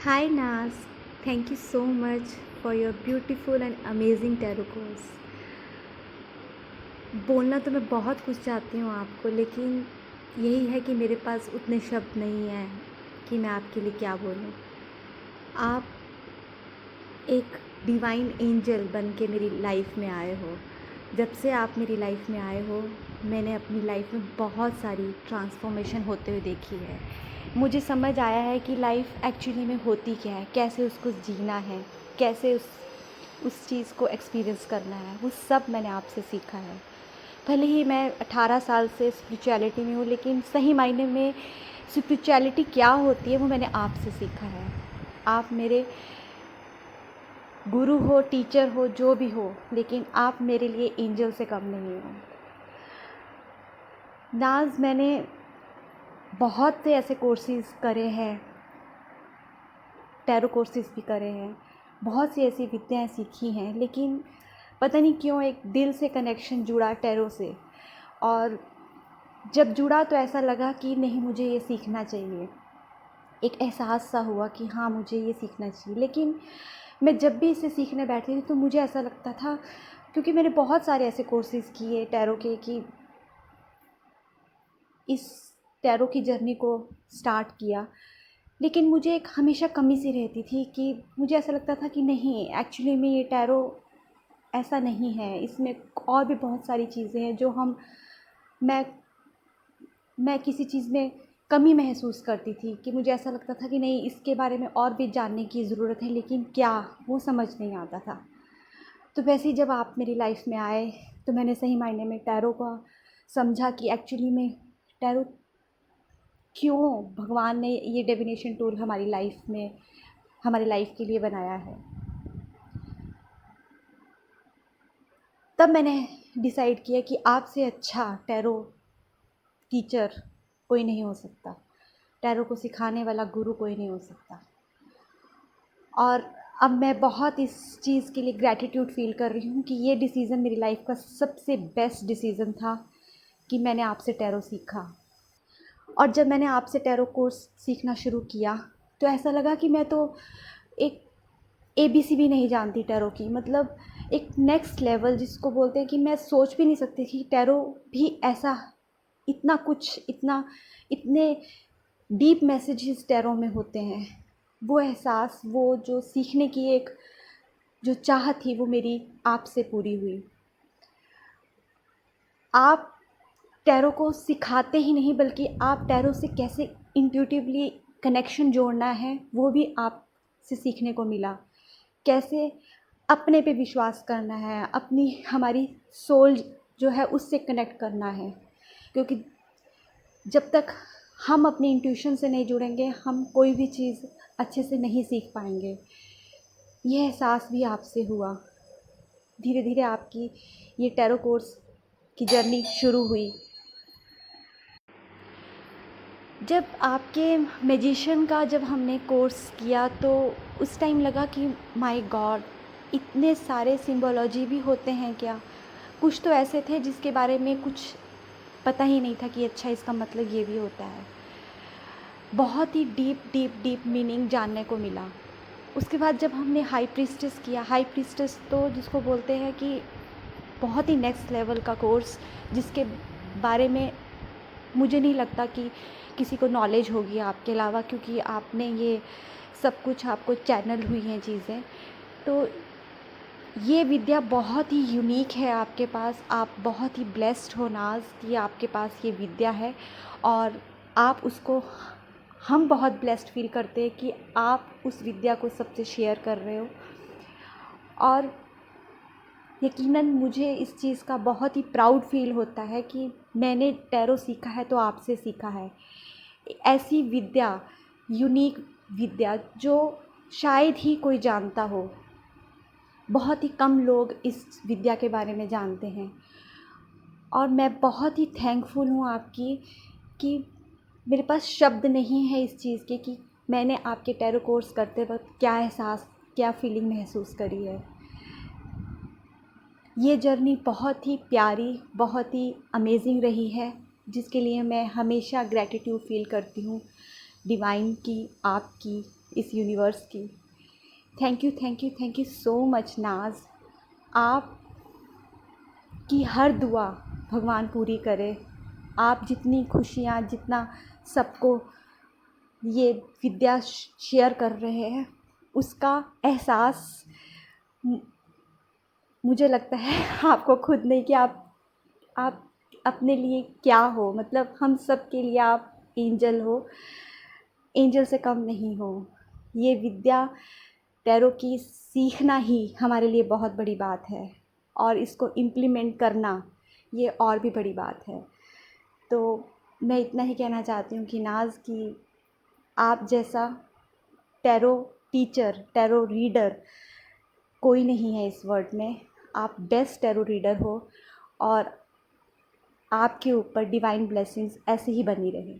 Hi Naz, thank you so much for your beautiful and amazing tarot course. बोलना तो मैं बहुत कुछ चाहती हूँ आपको, लेकिन यही है कि मेरे पास उतने शब्द नहीं हैं कि मैं आपके लिए क्या बोलूँ। आप एक डिवाइन एंजल बन के मेरी लाइफ में आए हो। जब से आप मेरी लाइफ में आए हो, मैंने अपनी लाइफ में बहुत सारी ट्रांसफॉर्मेशन होते हुए देखी है। मुझे समझ आया है कि लाइफ एक्चुअली में होती क्या है, कैसे उसको जीना है, कैसे उस चीज़ को एक्सपीरियंस करना है, वो सब मैंने आपसे सीखा है। भले ही मैं 18 साल से स्पिरिचुअलिटी में हूँ, लेकिन सही मायने में स्पिरिचुअलिटी क्या होती है वो मैंने आपसे सीखा है। आप मेरे गुरु हो, टीचर हो, जो भी हो, लेकिन आप मेरे लिए एंजल से कम नहीं हो। नाज, मैंने बहुत से ऐसे कोर्सेज़ करे हैं, टैरो कोर्सेज़ भी करे हैं, बहुत सी ऐसी विद्याएं सीखी हैं, लेकिन पता नहीं क्यों एक दिल से कनेक्शन जुड़ा टैरो से। और जब जुड़ा तो ऐसा लगा कि नहीं, मुझे ये सीखना चाहिए। एक एहसास सा हुआ कि हाँ, मुझे ये सीखना चाहिए। लेकिन मैं जब भी इसे सीखने बैठती थी तो मुझे ऐसा लगता था, क्योंकि मैंने बहुत सारे ऐसे कोर्सेज़ किए टैरो के, कि इस टैरो की जर्नी को स्टार्ट किया, लेकिन मुझे एक हमेशा कमी सी रहती थी कि मुझे ऐसा लगता था कि नहीं, एक्चुअली में ये टैरो ऐसा नहीं है, इसमें और भी बहुत सारी चीज़ें हैं जो मैं मैं किसी चीज़ में कमी महसूस करती थी, कि मुझे ऐसा लगता था कि नहीं, इसके बारे में और भी जानने की ज़रूरत है, लेकिन क्या, वो समझ नहीं आता था। तो वैसे ही जब आप मेरी लाइफ में आए तो मैंने सही मायने में टैरो का समझा कि एक्चुअली में टैरो क्यों भगवान ने ये डिविनेशन टूल हमारी लाइफ के लिए बनाया है। तब मैंने डिसाइड किया कि आपसे अच्छा टैरो टीचर कोई नहीं हो सकता, टैरो को सिखाने वाला गुरु कोई नहीं हो सकता। और अब मैं बहुत इस चीज़ के लिए ग्रैटिट्यूड फ़ील कर रही हूँ कि ये डिसीज़न मेरी लाइफ का सबसे बेस्ट डिसीज़न था कि मैंने आपसे टैरो सीखा। और जब मैंने आपसे टैरो कोर्स सीखना शुरू किया तो ऐसा लगा कि मैं तो एक एबीसी भी नहीं जानती टैरो की, मतलब एक नेक्स्ट लेवल जिसको बोलते हैं, कि मैं सोच भी नहीं सकती कि टैरो भी ऐसा इतना कुछ इतना इतने डीप मैसेजेस टैरो में होते हैं। वो एहसास, वो जो सीखने की एक जो चाह थी, वो मेरी आपसे पूरी हुई। आप टैरो को सिखाते ही नहीं, बल्कि आप टैरो से कैसे इंट्यूटिवली कनेक्शन जोड़ना है वो भी आपसे सीखने को मिला। कैसे अपने पे विश्वास करना है, अपनी हमारी सोल जो है उससे कनेक्ट करना है, क्योंकि जब तक हम अपनी इंट्यूशन से नहीं जुड़ेंगे, हम कोई भी चीज़ अच्छे से नहीं सीख पाएंगे। ये एहसास भी आपसे हुआ। धीरे धीरे आपकी ये टैरो कोर्स की जर्नी शुरू हुई। जब आपके मैजिशियन का जब हमने कोर्स किया तो उस टाइम लगा कि माय गॉड, इतने सारे सिंबोलॉजी भी होते हैं क्या। कुछ तो ऐसे थे जिसके बारे में कुछ पता ही नहीं था कि अच्छा, इसका मतलब ये भी होता है। बहुत ही डीप डीप डीप मीनिंग जानने को मिला। उसके बाद जब हमने हाई प्रीस्टेस किया, हाई प्रीस्टेस तो जिसको बोलते हैं कि बहुत ही नेक्स्ट लेवल का कोर्स, जिसके बारे में मुझे नहीं लगता कि किसी को नॉलेज होगी आपके अलावा, क्योंकि आपने ये सब कुछ आपको चैनल हुई हैं चीज़ें। तो ये विद्या बहुत ही यूनिक है आपके पास। आप बहुत ही ब्लेस्ड हो नाज कि आपके पास ये विद्या है, और आप उसको, हम बहुत ब्लेस्ड फील करते हैं कि आप उस विद्या को सबसे शेयर कर रहे हो। और यकीनन मुझे इस चीज़ का बहुत ही प्राउड फील होता है कि मैंने टैरो सीखा है तो आपसे सीखा है। ऐसी विद्या, यूनिक विद्या जो शायद ही कोई जानता हो। बहुत ही कम लोग इस विद्या के बारे में जानते हैं, और मैं बहुत ही थैंकफुल हूँ आपकी कि मेरे पास शब्द नहीं है इस चीज़ के कि मैंने आपके टैरो कोर्स करते वक्त क्या एहसास, क्या फीलिंग महसूस करी है। ये जर्नी बहुत ही प्यारी, बहुत ही अमेजिंग रही है, जिसके लिए मैं हमेशा ग्रैटिट्यूड फील करती हूँ, डिवाइन की, आपकी, इस यूनिवर्स की। Thank you thank you thank you so much नाज। आप की हर दुआ भगवान पूरी करे। आप जितनी खुशियाँ, जितना सबको ये विद्या शेयर कर रहे हैं, उसका एहसास मुझे लगता है आपको खुद नहीं कि आप अपने लिए क्या हो। मतलब हम सब के लिए आप एंजल हो, एंजल से कम नहीं हो। ये विद्या टैरो की सीखना ही हमारे लिए बहुत बड़ी बात है, और इसको इम्प्लीमेंट करना ये और भी बड़ी बात है। तो मैं इतना ही कहना चाहती हूँ कि नाज की आप जैसा टैरो टीचर, टैरो रीडर कोई नहीं है इस वर्ल्ड में। आप बेस्ट टैरो रीडर हो, और आपके ऊपर डिवाइन ब्लेसिंग्स ऐसे ही बनी रहे।